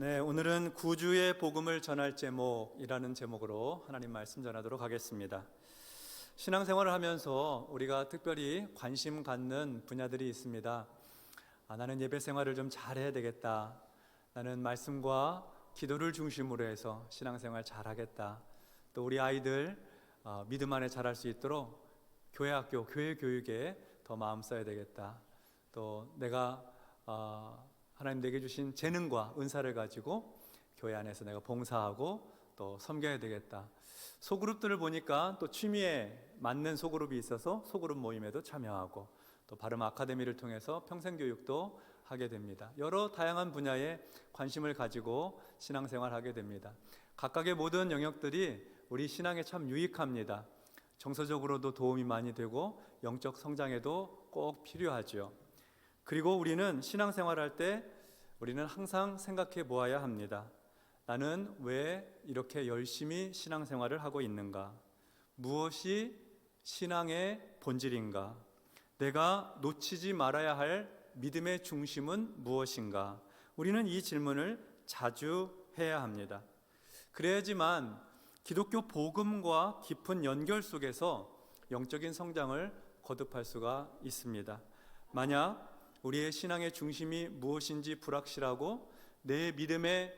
네, 오늘은 구주의 복음을 전할 제목이라는 제목으로 하나님 말씀 전하도록 하겠습니다. 신앙생활을 하면서 우리가 특별히 관심 갖는 분야들이 있습니다. 나는 예배 생활을 좀 잘해야 되겠다. 나는 말씀과 기도를 중심으로 해서 신앙생활 잘하겠다. 또 우리 아이들 믿음 안에 자랄 수 있도록 교회 학교, 교회 교육에 더 마음 써야 되겠다. 또 내가 하나님 내게 주신 재능과 은사를 가지고 교회 안에서 내가 봉사하고 또 섬겨야 되겠다. 소그룹들을 보니까 또 취미에 맞는 소그룹이 있어서 소그룹 모임에도 참여하고 또 바름 아카데미를 통해서 평생교육도 하게 됩니다. 여러 다양한 분야에 관심을 가지고 신앙생활하게 됩니다. 각각의 모든 영역들이 우리 신앙에 참 유익합니다. 정서적으로도 도움이 많이 되고 영적 성장에도 꼭 필요하죠. 그리고 우리는 신앙생활할 때 우리는 항상 생각해 보아야 합니다. 나는 왜 이렇게 열심히 신앙생활을 하고 있는가? 무엇이 신앙의 본질인가? 내가 놓치지 말아야 할 믿음의 중심은 무엇인가? 우리는 이 질문을 자주 해야 합니다. 그래야지만 기독교 복음과 깊은 연결 속에서 영적인 성장을 거듭할 수가 있습니다. 만약 우리의 신앙의 중심이 무엇인지 불확실하고 내 믿음의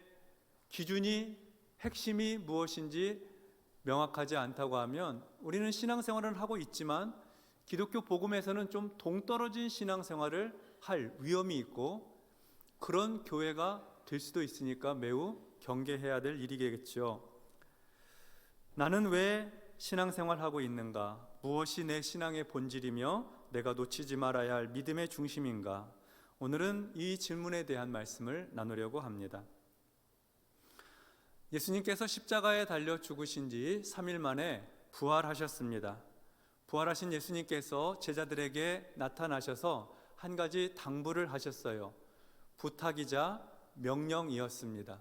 기준이 핵심이 무엇인지 명확하지 않다고 하면 우리는 신앙생활을 하고 있지만 기독교 복음에서는 좀 동떨어진 신앙생활을 할 위험이 있고 그런 교회가 될 수도 있으니까 매우 경계해야 될 일이겠죠. 나는 왜 신앙생활하고 있는가? 무엇이 내 신앙의 본질이며 내가 놓치지 말아야 할 믿음의 중심인가? 오늘은 이 질문에 대한 말씀을 나누려고 합니다. 예수님께서 십자가에 달려 죽으신 지 3일 만에 부활하셨습니다. 부활하신 예수님께서 제자들에게 나타나셔서 한 가지 당부를 하셨어요. 부탁이자 명령이었습니다.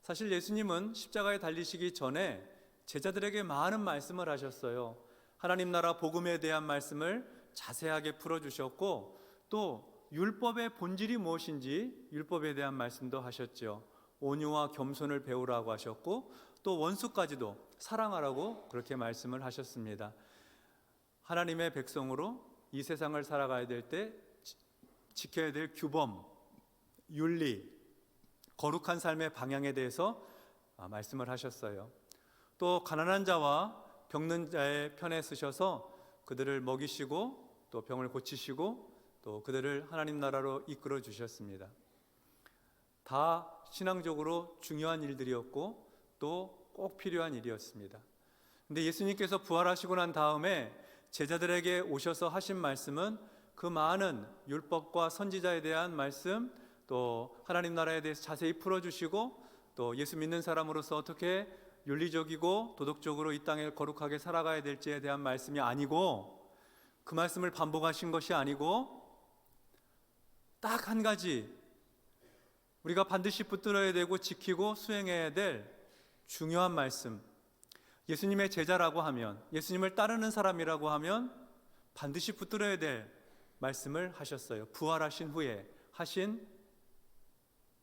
사실 예수님은 십자가에 달리시기 전에 제자들에게 많은 말씀을 하셨어요. 하나님 나라 복음에 대한 말씀을 자세하게 풀어주셨고 또 율법의 본질이 무엇인지 율법에 대한 말씀도 하셨죠. 온유와 겸손을 배우라고 하셨고 또 원수까지도 사랑하라고 그렇게 말씀을 하셨습니다. 하나님의 백성으로 이 세상을 살아가야 될 때 지켜야 될 규범, 윤리, 거룩한 삶의 방향에 대해서 말씀을 하셨어요. 또 가난한 자와 병든 자의 편에 서셔서 그들을 먹이시고 또 병을 고치시고 또 그들을 하나님 나라로 이끌어 주셨습니다. 다 신앙적으로 중요한 일들이었고 또 꼭 필요한 일이었습니다. 근데 예수님께서 부활하시고 난 다음에 제자들에게 오셔서 하신 말씀은 그 많은 율법과 선지자에 대한 말씀, 또 하나님 나라에 대해서 자세히 풀어주시고 또 예수 믿는 사람으로서 어떻게 윤리적이고 도덕적으로 이 땅에 거룩하게 살아가야 될지에 대한 말씀이 아니고 그 말씀을 반복하신 것이 아니고 딱 한 가지 우리가 반드시 붙들어야 되고 지키고 수행해야 될 중요한 말씀, 예수님의 제자라고 하면, 예수님을 따르는 사람이라고 하면 반드시 붙들어야 될 말씀을 하셨어요. 부활하신 후에 하신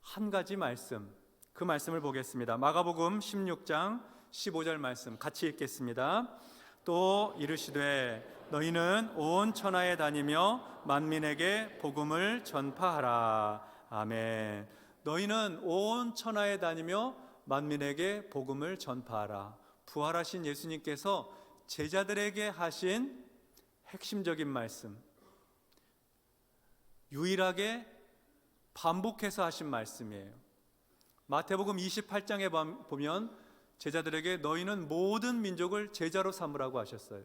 한 가지 말씀, 그 말씀을 보겠습니다. 마가복음 16장 15절 말씀 같이 읽겠습니다. 또 이르시되 너희는 온 천하에 다니며 만민에게 복음을 전파하라. 아멘. 너희는 온 천하에 다니며 만민에게 복음을 전파하라. 부활하신 예수님께서 제자들에게 하신 핵심적인 말씀, 유일하게 반복해서 하신 말씀이에요. 마태복음 28장에 보면 제자들에게 너희는 모든 민족을 제자로 삼으라고 하셨어요.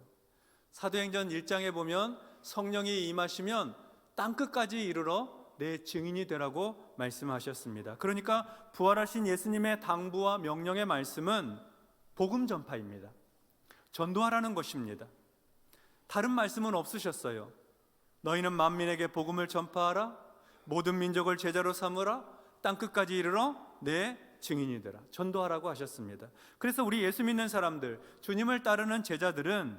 사도행전 1장에 보면 성령이 임하시면 땅끝까지 이르러 내 증인이 되라고 말씀하셨습니다. 그러니까 부활하신 예수님의 당부와 명령의 말씀은 복음 전파입니다. 전도하라는 것입니다. 다른 말씀은 없으셨어요. 너희는 만민에게 복음을 전파하라. 모든 민족을 제자로 삼으라. 땅끝까지 이르러 내 증인이 되라. 전도하라고 하셨습니다. 그래서 우리 예수 믿는 사람들, 주님을 따르는 제자들은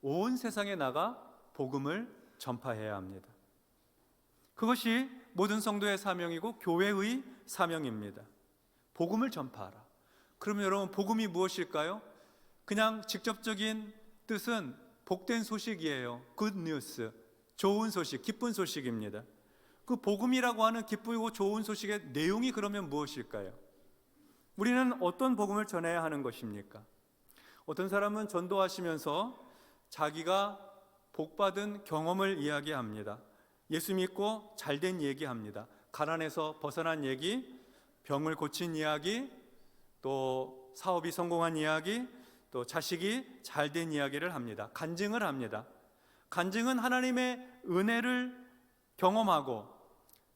온 세상에 나가 복음을 전파해야 합니다. 그것이 모든 성도의 사명이고 교회의 사명입니다. 복음을 전파하라. 그러면 여러분, 복음이 무엇일까요? 그냥 직접적인 뜻은 복된 소식이에요. good news, 좋은 소식, 기쁜 소식입니다. 그 복음이라고 하는 기쁘고 좋은 소식의 내용이 그러면 무엇일까요? 우리는 어떤 복음을 전해야 하는 것입니까? 어떤 사람은 전도하시면서 자기가 복받은 경험을 이야기합니다. 예수 믿고 잘된 얘기합니다. 가난에서 벗어난 얘기, 병을 고친 이야기, 또 사업이 성공한 이야기, 또 자식이 잘된 이야기를 합니다. 간증을 합니다. 간증은 하나님의 은혜를 경험하고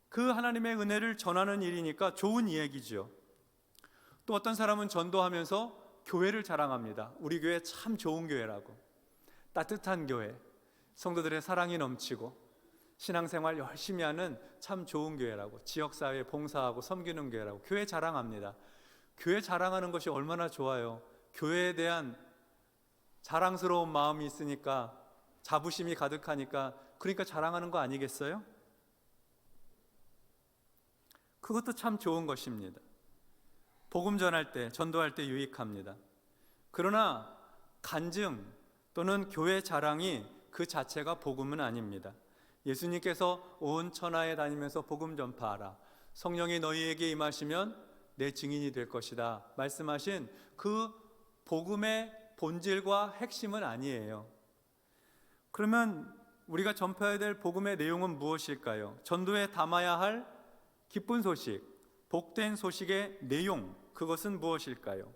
그 하나님의 은혜를 전하는 일이니까 좋은 이야기죠. 또 어떤 사람은 전도하면서 교회를 자랑합니다. 우리 교회 참 좋은 교회라고, 따뜻한 교회, 성도들의 사랑이 넘치고 신앙생활 열심히 하는 참 좋은 교회라고, 지역사회에 봉사하고 섬기는 교회라고 교회 자랑합니다. 교회 자랑하는 것이 얼마나 좋아요. 교회에 대한 자랑스러운 마음이 있으니까, 자부심이 가득하니까, 그러니까 자랑하는 거 아니겠어요? 그것도 참 좋은 것입니다. 복음 전할 때, 전도할 때 유익합니다. 그러나 간증 또는 교회 자랑이 그 자체가 복음은 아닙니다. 예수님께서 온 천하에 다니면서 복음 전파하라, 성령이 너희에게 임하시면 내 증인이 될 것이다 말씀하신 그 복음의 본질과 핵심은 아니에요. 그러면 우리가 전파해야 될 복음의 내용은 무엇일까요? 전도에 담아야 할 기쁜 소식, 복된 소식의 내용, 그것은 무엇일까요?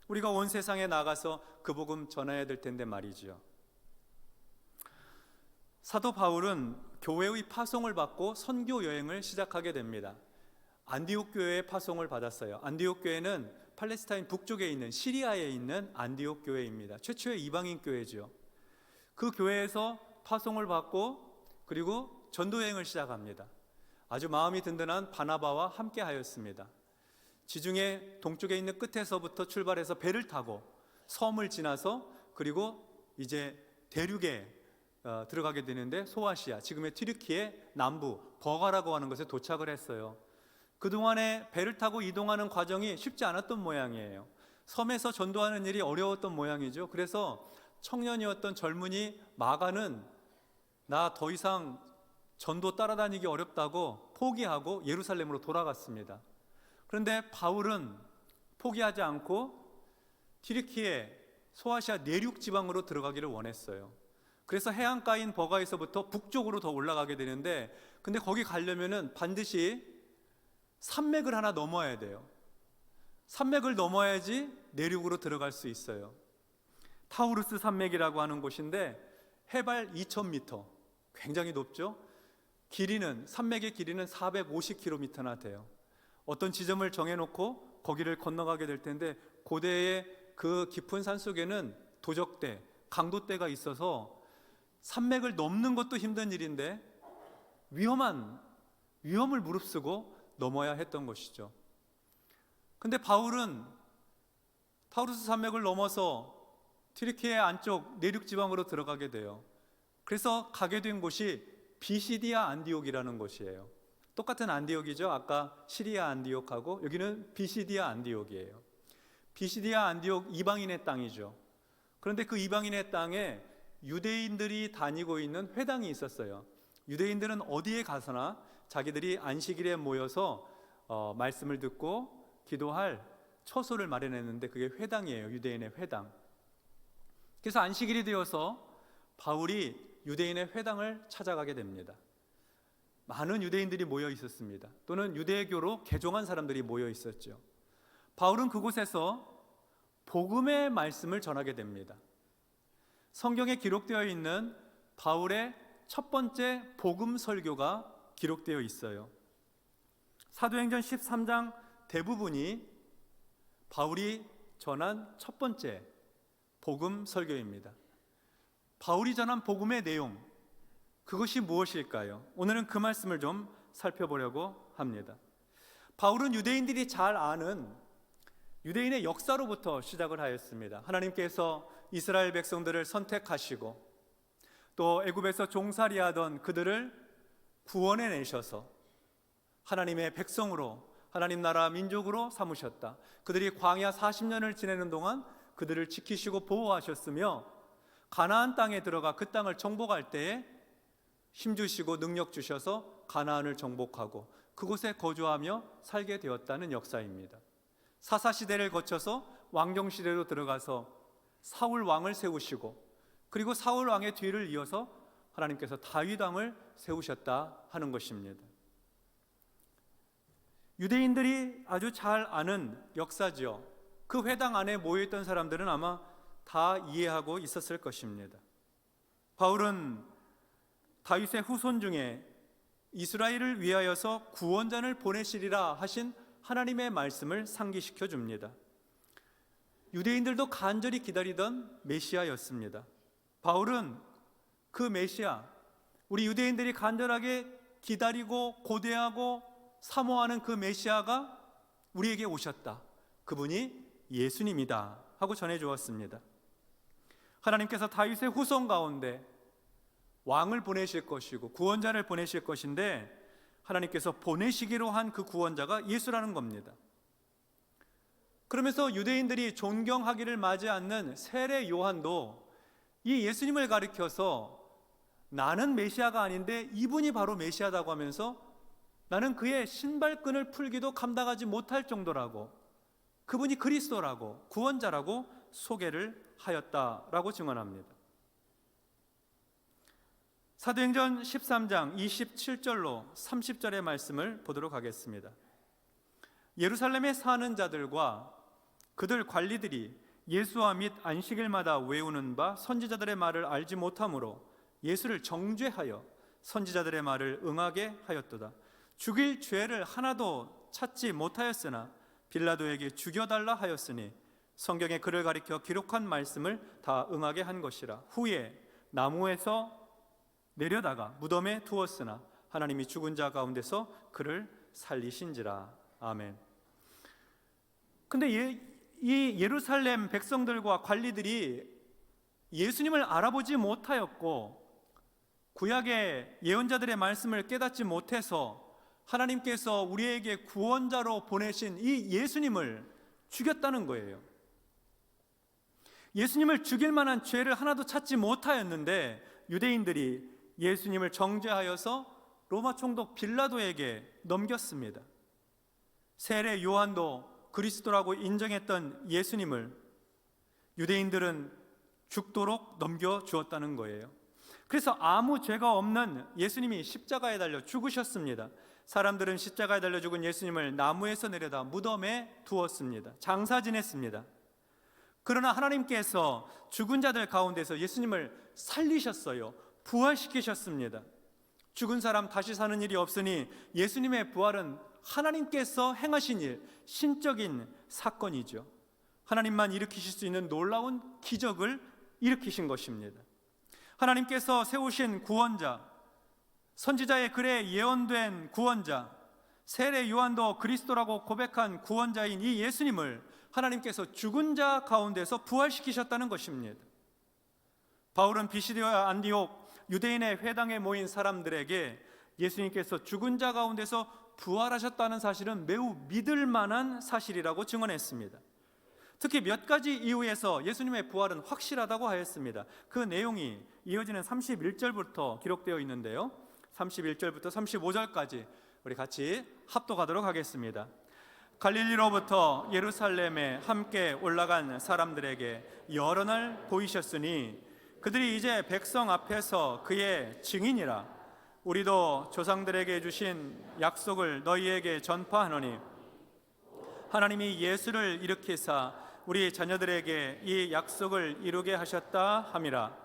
우리가 온 세상에 나가서 그 복음 전해야 될 텐데 말이죠. 사도 바울은 교회의 파송을 받고 선교 여행을 시작하게 됩니다. 안디옥 교회의 파송을 받았어요. 안디옥 교회는 팔레스타인 북쪽에 있는 시리아에 있는 안디옥 교회입니다. 최초의 이방인 교회죠. 그 교회에서 파송을 받고 그리고 전도 여행을 시작합니다. 아주 마음이 든든한 바나바와 함께 하였습니다. 지중해 동쪽에 있는 끝에서부터 출발해서 배를 타고 섬을 지나서 그리고 이제 대륙에 들어가게 되는데, 소아시아, 지금의 튀르키예 남부 버가라고 하는 곳에 도착을 했어요. 그동안에 배를 타고 이동하는 과정이 쉽지 않았던 모양이에요. 섬에서 전도하는 일이 어려웠던 모양이죠. 그래서 청년이었던 젊은이 마가는 나 더 이상 전도 따라다니기 어렵다고 포기하고 예루살렘으로 돌아갔습니다. 그런데 바울은 포기하지 않고 튀르키예 소아시아 내륙 지방으로 들어가기를 원했어요. 그래서 해안가인 버가에서부터 북쪽으로 더 올라가게 되는데, 근데 거기 가려면은 반드시 산맥을 하나 넘어야 돼요. 산맥을 넘어야지 내륙으로 들어갈 수 있어요. 타우루스 산맥이라고 하는 곳인데 해발 2000m, 굉장히 높죠. 길이는, 산맥의 길이는 450km나 돼요. 어떤 지점을 정해놓고 거기를 건너가게 될 텐데, 고대의 그 깊은 산속에는 도적대, 강도대가 있어서 산맥을 넘는 것도 힘든 일인데 위험을 무릅쓰고 넘어야 했던 것이죠. 근데 바울은 타우루스 산맥을 넘어서 튀르키예 안쪽 내륙 지방으로 들어가게 돼요. 그래서 가게 된 곳이 비시디아 안디옥이라는 곳이에요. 똑같은 안디옥이죠. 아까 시리아 안디옥하고 여기는 비시디아 안디옥이에요. 비시디아 안디옥 이방인의 땅이죠. 그런데 그 이방인의 땅에 유대인들이 다니고 있는 회당이 있었어요. 유대인들은 어디에 가서나 자기들이 안식일에 모여서 말씀을 듣고 기도할 처소를 마련했는데 그게 회당이에요. 유대인의 회당. 그래서 안식일이 되어서 바울이 유대인의 회당을 찾아가게 됩니다. 많은 유대인들이 모여 있었습니다. 또는 유대교로 개종한 사람들이 모여 있었죠. 바울은 그곳에서 복음의 말씀을 전하게 됩니다. 성경에 기록되어 있는 바울의 첫 번째 복음 설교가 기록되어 있어요. 사도행전 13장 대부분이 바울이 전한 첫 번째 복음 설교입니다. 바울이 전한 복음의 내용, 그것이 무엇일까요? 오늘은 그 말씀을 좀 살펴보려고 합니다. 바울은 유대인들이 잘 아는 유대인의 역사로부터 시작을 하였습니다. 하나님께서 이스라엘 백성들을 선택하시고 또 애굽에서 종살이하던 그들을 구원해 내셔서 하나님의 백성으로 하나님 나라 민족으로 삼으셨다. 그들이 광야 40년을 지내는 동안 그들을 지키시고 보호하셨으며 가나안 땅에 들어가 그 땅을 정복할 때에 힘주시고 능력 주셔서 가나안을 정복하고 그곳에 거주하며 살게 되었다는 역사입니다. 사사시대를 거쳐서 왕정시대로 들어가서 사울 왕을 세우시고 그리고 사울 왕의 뒤를 이어서 하나님께서 다윗 왕을 세우셨다 하는 것입니다. 유대인들이 아주 잘 아는 역사지요. 그 회당 안에 모여있던 사람들은 아마 다 이해하고 있었을 것입니다. 바울은 다윗의 후손 중에 이스라엘을 위하여서 구원자를 보내시리라 하신 하나님의 말씀을 상기시켜 줍니다. 유대인들도 간절히 기다리던 메시아였습니다. 바울은 그 메시아, 우리 유대인들이 간절하게 기다리고 고대하고 사모하는 그 메시아가 우리에게 오셨다. 그분이 예수님이다 하고 전해주었습니다. 하나님께서 다윗의 후손 가운데 왕을 보내실 것이고 구원자를 보내실 것인데 하나님께서 보내시기로 한 그 구원자가 예수라는 겁니다. 그러면서 유대인들이 존경하기를 마지 않는 세례 요한도 이 예수님을 가리켜서 나는 메시아가 아닌데 이분이 바로 메시아다고 하면서 나는 그의 신발끈을 풀기도 감당하지 못할 정도라고, 그분이 그리스도라고 구원자라고 소개를 하였다라고 증언합니다. 사도행전 13장 27절로 30절의 말씀을 보도록 하겠습니다. 예루살렘에 사는 자들과 그들 관리들이 예수와 및 안식일마다 외우는 바 선지자들의 말을 알지 못하므로 예수를 정죄하여 선지자들의 말을 응하게 하였도다. 죽일 죄를 하나도 찾지 못하였으나 빌라도에게 죽여달라 하였으니 성경에 그를 가리켜 기록한 말씀을 다 응하게 한 것이라. 후에 나무에서 내려다가 무덤에 두었으나 하나님이 죽은 자 가운데서 그를 살리신지라. 아멘. 근데 이 예루살렘 백성들과 관리들이 예수님을 알아보지 못하였고 구약의 예언자들의 말씀을 깨닫지 못해서 하나님께서 우리에게 구원자로 보내신 이 예수님을 죽였다는 거예요. 예수님을 죽일 만한 죄를 하나도 찾지 못하였는데 유대인들이 예수님을 정죄하여서 로마 총독 빌라도에게 넘겼습니다. 세례 요한도 그리스도라고 인정했던 예수님을 유대인들은 죽도록 넘겨주었다는 거예요. 그래서 아무 죄가 없는 예수님이 십자가에 달려 죽으셨습니다. 사람들은 십자가에 달려 죽은 예수님을 나무에서 내려다 무덤에 두었습니다. 장사 지냈습니다. 그러나 하나님께서 죽은 자들 가운데서 예수님을 살리셨어요. 부활시키셨습니다. 죽은 사람 다시 사는 일이 없으니 예수님의 부활은 하나님께서 행하신 일, 신적인 사건이죠. 하나님만 일으키실 수 있는 놀라운 기적을 일으키신 것입니다. 하나님께서 세우신 구원자, 선지자의 글에 예언된 구원자, 세례 요한도 그리스도라고 고백한 구원자인 이 예수님을 하나님께서 죽은 자 가운데서 부활시키셨다는 것입니다. 바울은 비시디와 안디옥 유대인의 회당에 모인 사람들에게 예수님께서 죽은 자 가운데서 부활하셨다는 사실은 매우 믿을 만한 사실이라고 증언했습니다. 특히 몇 가지 이유에서 예수님의 부활은 확실하다고 하였습니다. 그 내용이 이어지는 31절부터 기록되어 있는데요, 31절부터 35절까지 우리 같이 합독하도록 하겠습니다. 갈릴리로부터 예루살렘에 함께 올라간 사람들에게 여러 날 보이셨으니 그들이 이제 백성 앞에서 그의 증인이라. 우리도 조상들에게 주신 약속을 너희에게 전파하노니 하나님이 예수를 일으키사 우리 자녀들에게 이 약속을 이루게 하셨다 함이라.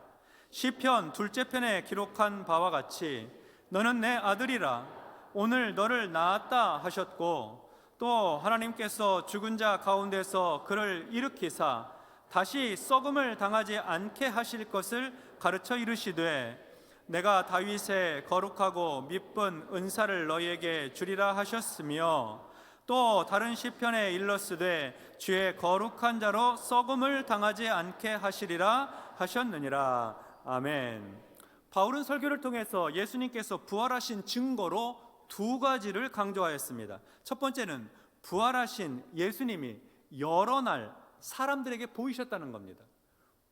시편 둘째 편에 기록한 바와 같이 너는 내 아들이라 오늘 너를 낳았다 하셨고, 또 하나님께서 죽은 자 가운데서 그를 일으키사 다시 썩음을 당하지 않게 하실 것을 가르쳐 이르시되 내가 다윗의 거룩하고 미쁜 은사를 너희에게 주리라 하셨으며, 또 다른 시편에 일렀으되 주의 거룩한 자로 썩음을 당하지 않게 하시리라 하셨느니라. 아멘. 바울은 설교를 통해서 예수님께서 부활하신 증거로 두 가지를 강조하였습니다. 첫 번째는 부활하신 예수님이 여러 날 사람들에게 보이셨다는 겁니다.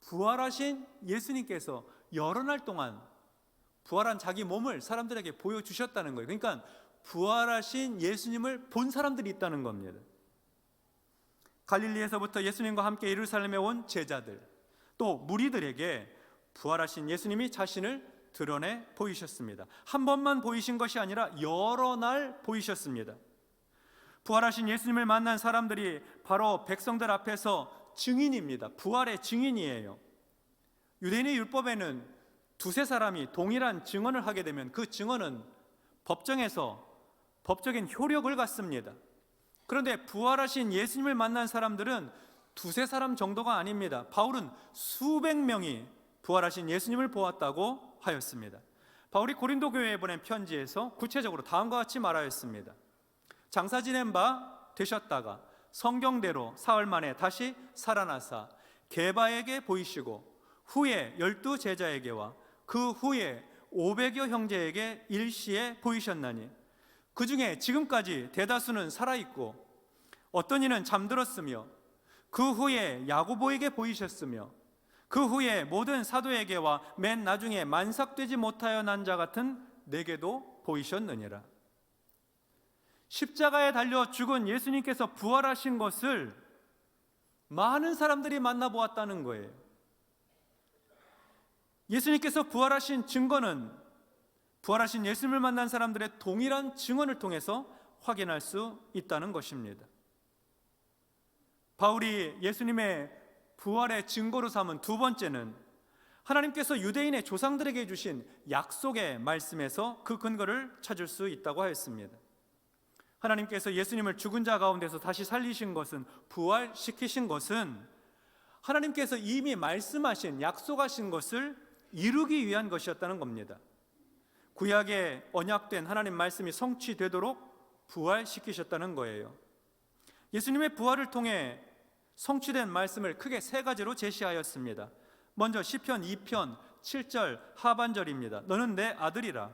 부활하신 예수님께서 여러 날 동안 부활한 자기 몸을 사람들에게 보여주셨다는 거예요. 그러니까 부활하신 예수님을 본 사람들이 있다는 겁니다. 갈릴리에서부터 예수님과 함께 예루살렘에 온 제자들, 또 무리들에게 부활하신 예수님이 자신을 드러내 보이셨습니다. 한 번만 보이신 것이 아니라 여러 날 보이셨습니다. 부활하신 예수님을 만난 사람들이 바로 백성들 앞에서 증인입니다. 부활의 증인이에요. 유대인의 율법에는 두세 사람이 동일한 증언을 하게 되면 그 증언은 법정에서 법적인 효력을 갖습니다. 그런데 부활하신 예수님을 만난 사람들은 두세 사람 정도가 아닙니다. 바울은 수백 명이 부활하신 예수님을 보았다고 하였습니다. 바울이 고린도 교회에 보낸 편지에서 구체적으로 다음과 같이 말하였습니다. 장사 지낸 바 되셨다가 성경대로 사흘 만에 다시 살아나사 게바에게 보이시고 후에 12 제자에게와 그 후에 500여 형제에게 일시에 보이셨나니 그 중에 지금까지 대다수는 살아있고 어떤 이는 잠들었으며 그 후에 야고보에게 보이셨으며 그 후에 모든 사도에게와 맨 나중에 만삭되지 못하여 난 자 같은 내게도 보이셨느니라. 십자가에 달려 죽은 예수님께서 부활하신 것을 많은 사람들이 만나보았다는 거예요. 예수님께서 부활하신 증거는 부활하신 예수님을 만난 사람들의 동일한 증언을 통해서 확인할 수 있다는 것입니다. 바울이 예수님의 부활의 증거로 삼은 두 번째는 하나님께서 유대인의 조상들에게 주신 약속의 말씀에서 그 근거를 찾을 수 있다고 하였습니다. 하나님께서 예수님을 죽은 자 가운데서 다시 살리신 것은, 부활시키신 것은 하나님께서 이미 말씀하신, 약속하신 것을 이루기 위한 것이었다는 겁니다. 구약에 언약된 하나님 말씀이 성취되도록 부활시키셨다는 거예요. 예수님의 부활을 통해 성취된 말씀을 크게 세 가지로 제시하였습니다. 먼저 시편 2편 7절 하반절입니다. 너는 내 아들이라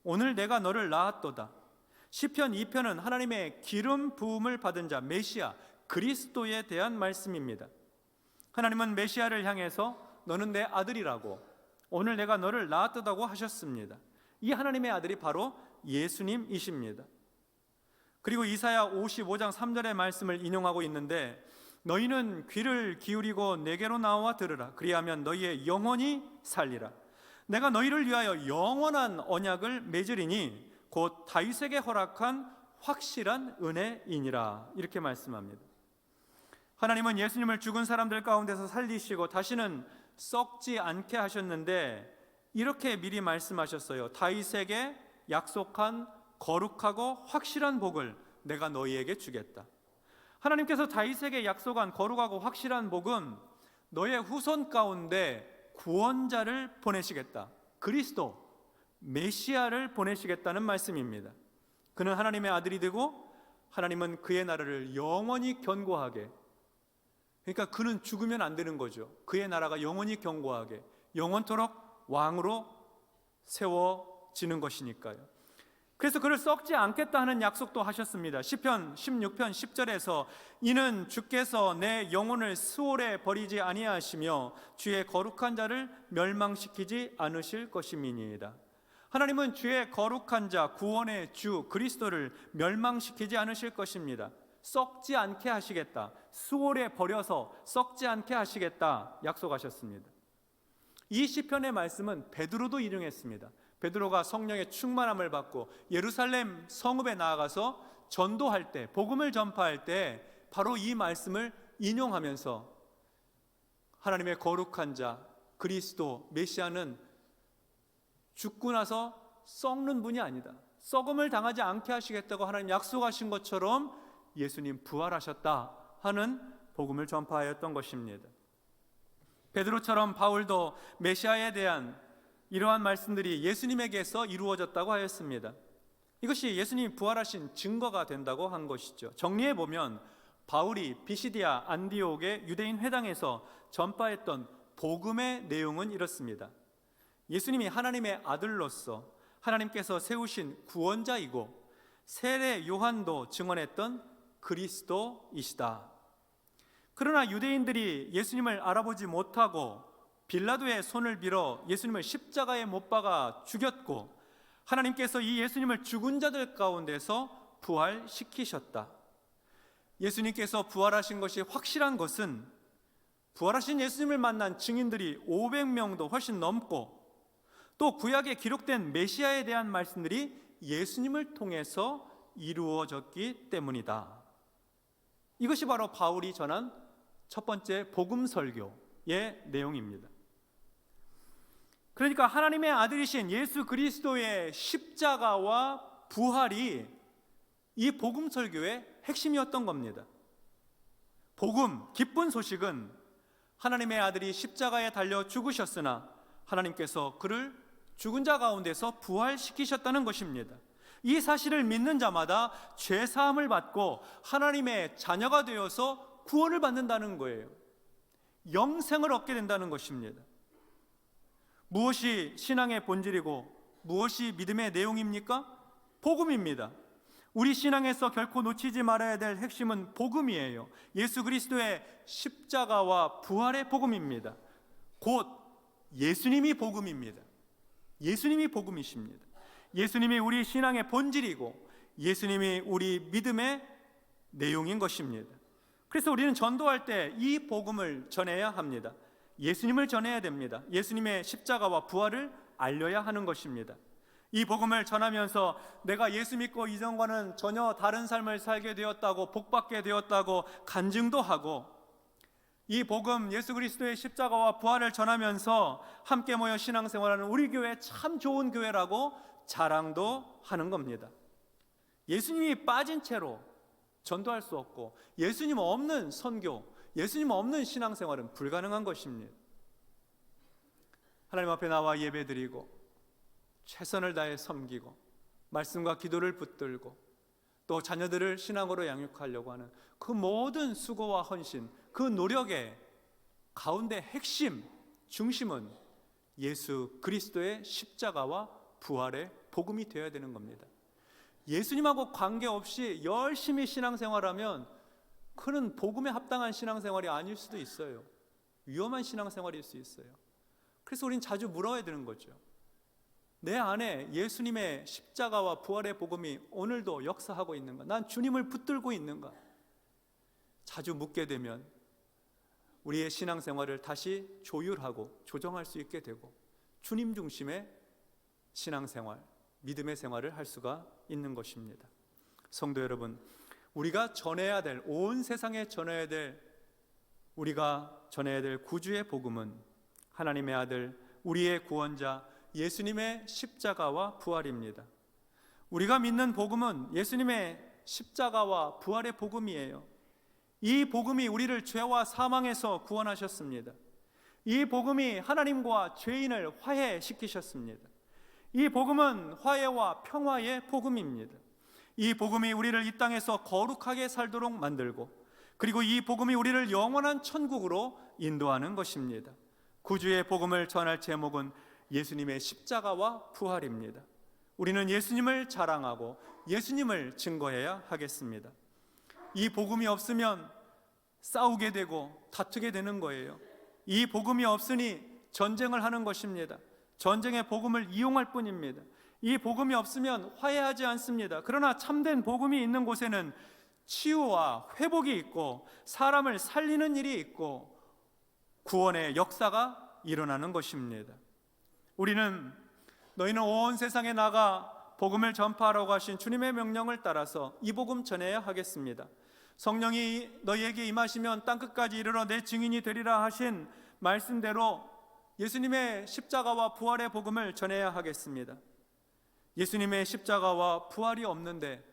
오늘 내가 너를 낳았도다. 시편 2편은 하나님의 기름 부음을 받은 자 메시아 그리스도에 대한 말씀입니다. 하나님은 메시아를 향해서 너는 내 아들이라고 오늘 내가 너를 낳았다고 하셨습니다. 이 하나님의 아들이 바로 예수님이십니다. 그리고 이사야 55장 3절의 말씀을 인용하고 있는데 너희는 귀를 기울이고 내게로 나와 들으라. 그리하면 너희의 영혼이 살리라. 내가 너희를 위하여 영원한 언약을 맺으리니 곧 다윗에게 허락한 확실한 은혜이니라. 이렇게 말씀합니다. 하나님은 예수님을 죽은 사람들 가운데서 살리시고 다시는 썩지 않게 하셨는데 이렇게 미리 말씀하셨어요. 다윗에게 약속한 거룩하고 확실한 복을 내가 너희에게 주겠다. 하나님께서 다윗에게 약속한 거룩하고 확실한 복은 너의 후손 가운데 구원자를 보내시겠다. 그리스도 메시아를 보내시겠다는 말씀입니다. 그는 하나님의 아들이 되고 하나님은 그의 나라를 영원히 견고하게, 그러니까 그는 죽으면 안 되는 거죠. 그의 나라가 영원히 견고하게 영원토록 왕으로 세워지는 것이니까요. 그래서 그를 썩지 않겠다 하는 약속도 하셨습니다. 시편 16편 10절에서 이는 주께서 내 영혼을 스올에 버리지 아니하시며 주의 거룩한 자를 멸망시키지 않으실 것임이니이다. 하나님은 주의 거룩한 자, 구원의 주 그리스도를 멸망시키지 않으실 것입니다. 썩지 않게 하시겠다. 스올에 버려서 썩지 않게 하시겠다 약속하셨습니다. 이 시편의 말씀은 베드로도 인용했습니다. 베드로가 성령의 충만함을 받고 예루살렘 성읍에 나아가서 전도할 때, 복음을 전파할 때 바로 이 말씀을 인용하면서 하나님의 거룩한 자 그리스도 메시아는 죽고 나서 썩는 분이 아니다. 썩음을 당하지 않게 하시겠다고 하나님 약속하신 것처럼 예수님 부활하셨다 하는 복음을 전파하였던 것입니다. 베드로처럼 바울도 메시아에 대한 이러한 말씀들이 예수님에게서 이루어졌다고 하였습니다. 이것이 예수님이 부활하신 증거가 된다고 한 것이죠. 정리해 보면 바울이 비시디아 안디옥의 유대인 회당에서 전파했던 복음의 내용은 이렇습니다. 예수님이 하나님의 아들로서 하나님께서 세우신 구원자이고 세례 요한도 증언했던 그리스도이시다. 그러나 유대인들이 예수님을 알아보지 못하고 빌라도의 손을 빌어 예수님을 십자가에 못 박아 죽였고, 하나님께서 이 예수님을 죽은 자들 가운데서 부활시키셨다. 예수님께서 부활하신 것이 확실한 것은 부활하신 예수님을 만난 증인들이 500명도 훨씬 넘고, 또 구약에 기록된 메시아에 대한 말씀들이 예수님을 통해서 이루어졌기 때문이다. 이것이 바로 바울이 전한 첫 번째 복음 설교의 내용입니다. 그러니까 하나님의 아들이신 예수 그리스도의 십자가와 부활이 이 복음 설교의 핵심이었던 겁니다. 복음, 기쁜 소식은 하나님의 아들이 십자가에 달려 죽으셨으나 하나님께서 그를 죽은 자 가운데서 부활시키셨다는 것입니다. 이 사실을 믿는 자마다 죄 사함을 받고 하나님의 자녀가 되어서 구원을 받는다는 거예요. 영생을 얻게 된다는 것입니다. 무엇이 신앙의 본질이고 무엇이 믿음의 내용입니까? 복음입니다. 우리 신앙에서 결코 놓치지 말아야 될 핵심은 복음이에요. 예수 그리스도의 십자가와 부활의 복음입니다. 곧 예수님이 복음입니다. 예수님이 복음이십니다. 예수님이 우리 신앙의 본질이고 예수님이 우리 믿음의 내용인 것입니다. 그래서 우리는 전도할 때 이 복음을 전해야 합니다. 예수님을 전해야 됩니다. 예수님의 십자가와 부활을 알려야 하는 것입니다. 이 복음을 전하면서 내가 예수 믿고 이전과는 전혀 다른 삶을 살게 되었다고, 복받게 되었다고 간증도 하고, 이 복음 예수 그리스도의 십자가와 부활을 전하면서 함께 모여 신앙생활하는 우리 교회 참 좋은 교회라고 자랑도 하는 겁니다. 예수님이 빠진 채로 전도할 수 없고, 예수님 없는 선교, 예수님 없는 신앙생활은 불가능한 것입니다. 하나님 앞에 나와 예배드리고 최선을 다해 섬기고 말씀과 기도를 붙들고 또 자녀들을 신앙으로 양육하려고 하는 그 모든 수고와 헌신, 그 노력의 가운데 핵심, 중심은 예수 그리스도의 십자가와 부활의 복음이 되어야 되는 겁니다. 예수님하고 관계없이 열심히 신앙생활하면 그는 복음에 합당한 신앙생활이 아닐 수도 있어요. 위험한 신앙생활일 수 있어요. 그래서 우리는 자주 물어야 되는 거죠. 내 안에 예수님의 십자가와 부활의 복음이 오늘도 역사하고 있는가? 난 주님을 붙들고 있는가? 자주 묻게 되면 우리의 신앙생활을 다시 조율하고 조정할 수 있게 되고 주님 중심의 신앙생활, 믿음의 생활을 할 수가 있는 것입니다. 성도 여러분, 우리가 전해야 될, 온 세상에 전해야 될, 우리가 전해야 될 구주의 복음은 하나님의 아들, 우리의 구원자 예수님의 십자가와 부활입니다. 우리가 믿는 복음은 예수님의 십자가와 부활의 복음이에요. 이 복음이 우리를 죄와 사망에서 구원하셨습니다. 이 복음이 하나님과 죄인을 화해시키셨습니다. 이 복음은 화해와 평화의 복음입니다. 이 복음이 우리를 이 땅에서 거룩하게 살도록 만들고, 그리고 이 복음이 우리를 영원한 천국으로 인도하는 것입니다. 구주의 복음을 전할 제목은 예수님의 십자가와 부활입니다. 우리는 예수님을 자랑하고 예수님을 증거해야 하겠습니다. 이 복음이 없으면 싸우게 되고 다투게 되는 거예요. 이 복음이 없으니 전쟁을 하는 것입니다. 전쟁의 복음을 이용할 뿐입니다. 이 복음이 없으면 화해하지 않습니다. 그러나 참된 복음이 있는 곳에는 치유와 회복이 있고 사람을 살리는 일이 있고 구원의 역사가 일어나는 것입니다. 우리는 너희는 온 세상에 나가 복음을 전파하라고 하신 주님의 명령을 따라서 이 복음 전해야 하겠습니다. 성령이 너희에게 임하시면 땅끝까지 이르러 내 증인이 되리라 하신 말씀대로 예수님의 십자가와 부활의 복음을 전해야 하겠습니다. 예수님의 십자가와 부활이 없는데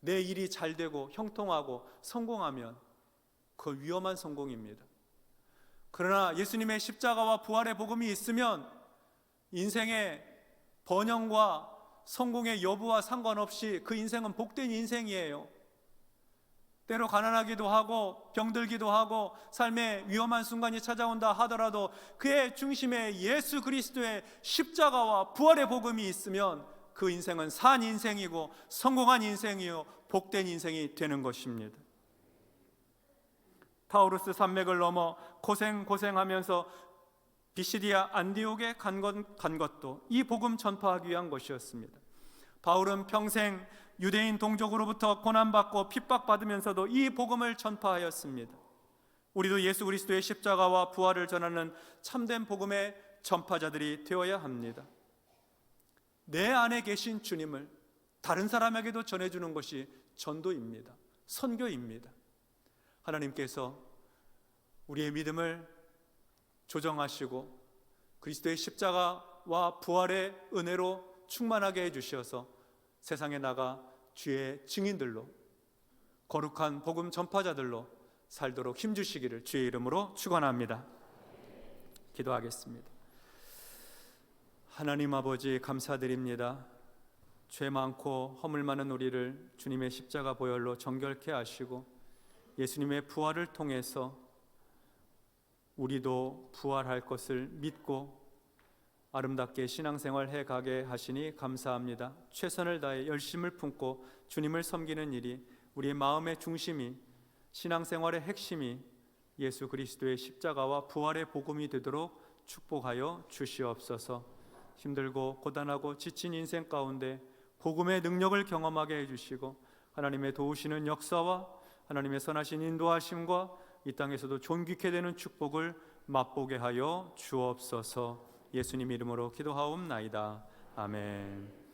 내 일이 잘 되고 형통하고 성공하면 그 위험한 성공입니다. 그러나 예수님의 십자가와 부활의 복음이 있으면 인생의 번영과 성공의 여부와 상관없이 그 인생은 복된 인생이에요. 때로 가난하기도 하고 병들기도 하고 삶의 위험한 순간이 찾아온다 하더라도 그의 중심에 예수 그리스도의 십자가와 부활의 복음이 있으면 그 인생은 산 인생이고 성공한 인생이요 복된 인생이 되는 것입니다. 타우루스 산맥을 넘어 고생하면서 비시디아 안디옥에 간 것도 이 복음 전파하기 위한 것이었습니다. 바울은 평생 유대인 동족으로부터 고난받고 핍박받으면서도 이 복음을 전파하였습니다. 우리도 예수 그리스도의 십자가와 부활을 전하는 참된 복음의 전파자들이 되어야 합니다. 내 안에 계신 주님을 다른 사람에게도 전해주는 것이 전도입니다. 선교입니다. 하나님께서 우리의 믿음을 조정하시고 그리스도의 십자가와 부활의 은혜로 충만하게 해주셔서 세상에 나가 주의 증인들로, 거룩한 복음 전파자들로 살도록 힘주시기를 주의 이름으로 축원합니다. 기도하겠습니다. 하나님 아버지, 감사드립니다. 죄 많고 허물 많은 우리를 주님의 십자가 보혈로 정결케 하시고 예수님의 부활을 통해서 우리도 부활할 것을 믿고 아름답게 신앙생활 해가게 하시니 감사합니다. 최선을 다해 열심을 품고 주님을 섬기는 일이 우리의 마음의 중심이, 신앙생활의 핵심이 예수 그리스도의 십자가와 부활의 복음이 되도록 축복하여 주시옵소서. 힘들고 고단하고 지친 인생 가운데 복음의 능력을 경험하게 해주시고 하나님의 도우시는 역사와 하나님의 선하신 인도하심과 이 땅에서도 존귀케 되는 축복을 맛보게 하여 주옵소서. 예수님 이름으로 기도하옵나이다. 아멘.